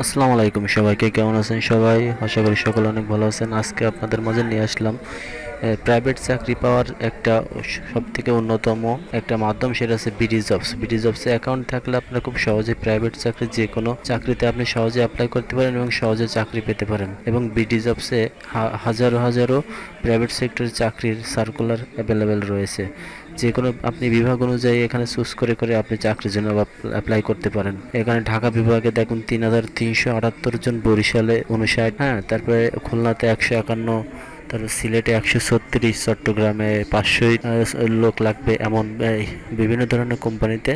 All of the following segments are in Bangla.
আসসালামু আলাইকুম সবাইকে, কেমন আছেন সবাই? আশা করি সকলে অনেক ভালো আছেন। আজকে আপনাদের মাঝে নিয়ে আসলাম প্রাইভেট চাকরি পাওয়ার একটা সবথেকে অন্যতম একটা মাধ্যম, সেটা হচ্ছে বিডি জবস। বিডি জবসে অ্যাকাউন্ট থাকলে আপনারা খুব সহজে প্রাইভেট চাকরি, যে কোনো চাকরিতে আপনি সহজে অ্যাপ্লাই করতে পারেন এবং সহজে চাকরি পেতে পারেন। এবং বিডি জবসে হাজারো হাজারো প্রাইভেট সেক্টরের চাকরির সার্কুলার অ্যাভেলেবেল রয়েছে। যে কোনো আপনি বিভাগ অনুযায়ী এখানে চুজ করে করে আপনি চাকরির জন্য অ্যাপ্লাই করতে পারেন। এখানে ঢাকা বিভাগে দেখুন 3,378 জন, বরিশালে 59, হ্যাঁ, তারপরে খুলনাতে 151, তারপর সিলেটে 136, চট্টগ্রামে 500 লোক লাগবে, এমন বিভিন্ন ধরনের কোম্পানিতে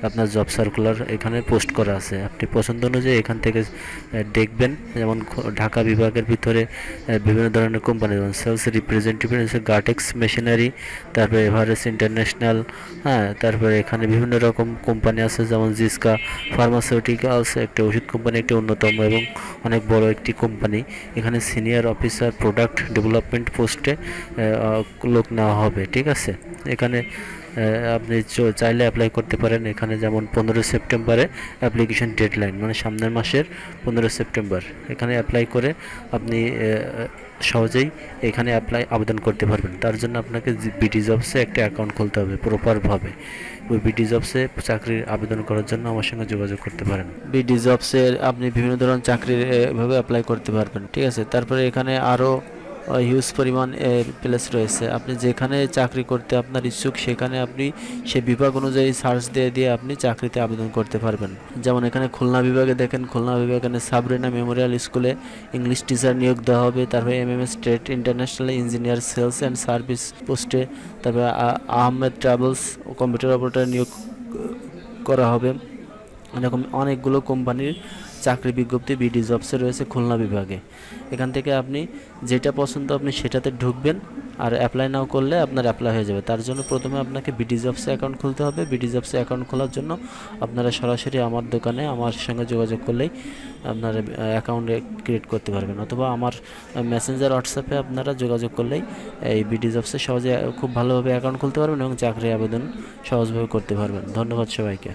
আপনার জব সার্কুলার এখানে পোস্ট করা আছে। আপনি পছন্দ অনুযায়ী এখান থেকে দেখবেন। যেমন ঢাকা বিভাগের ভিতরে বিভিন্ন ধরনের কোম্পানি, যেমন সেলস রিপ্রেজেন্টেটিভ, গার্টেক্স মেশিনারি, তারপরে এভারেস্ট ইন্টারন্যাশনাল, হ্যাঁ, তারপরে এখানে বিভিন্ন রকম কোম্পানি আছে, যেমন জিসকা ফার্মাসিউটিক্যালস, একটা ওষুধ কোম্পানি, একটি অন্যতম এবং অনেক বড় একটি কোম্পানি। এখানে সিনিয়র অফিসার প্রোডাক্ট ডেভেলপমেন্ট পোস্টে লোক নেওয়া হবে, ঠিক আছে। এখানে আপনি চাইলে অ্যাপ্লাই করতে পারেন। এখানে যেমন 15 সেপ্টেম্বরে অ্যাপ্লিকেশন ডেডলাইন, মানে সামনের মাসের 15 সেপ্টেম্বর। এখানে অ্যাপ্লাই করে আপনি সহজেই এখানে আবেদন করতে পারবেন। তার জন্য আপনাকে বিডি জবসে একটা অ্যাকাউন্ট খুলতে হবে প্রপারভাবে। ওই বিডি জবসে চাকরির আবেদন করার জন্য আমার সঙ্গে যোগাযোগ করতে পারেন। বিডি জবসের আপনি বিভিন্ন ধরনের চাকরির এভাবে অ্যাপ্লাই করতে পারবেন, ঠিক আছে। তারপরে এখানে আরও হিউজ পরিমাণ প্লেস রয়েছে। আপনি যেখানে চাকরি করতে আপনার ইচ্ছুক, সেখানে আপনি সে বিভাগ অনুযায়ী সার্চ দিয়ে দিয়ে আপনি চাকরিতে আবেদন করতে পারবেন। যেমন এখানে খুলনা বিভাগে দেখেন, খুলনা বিভাগে সাবরিনা মেমোরিয়াল স্কুলে ইংলিশ টিচার নিয়োগ দেওয়া হবে। তারপরে MMS trade international engineer sales and service পোস্টে, তারপরে আহমেদ ট্রাভেলস কম্পিউটার অপারেটর নিয়োগ করা হবে। এরকম অনেকগুলো কোম্পানির চাকরি বিজ্ঞপ্তি বিডি জবসে রয়েছে খুলনা বিভাগে। এখান থেকে আপনি যেটা পছন্দ আপনি সেটাতে ঢুকবেন, আর অ্যাপ্লাই নাও করলে আপনার অ্যাপ্লাই হয়ে যাবে। তার জন্য প্রথমে আপনাকে বিডি জবসে অ্যাকাউন্ট খুলতে হবে। বিডি জবসে অ্যাকাউন্ট খোলার জন্য আপনারা সরাসরি আমার দোকানে আমার সঙ্গে যোগাযোগ করলেই আপনারা অ্যাকাউন্ট ক্রিয়েট করতে পারবেন, অথবা আমার মেসেঞ্জার হোয়াটসঅ্যাপে আপনারা যোগাযোগ করলেই এই বিডি জবসে সহজে খুব ভালোভাবে অ্যাকাউন্ট খুলতে পারবেন এবং চাকরি আবেদন সহজভাবে করতে পারবেন। ধন্যবাদ সবাইকে।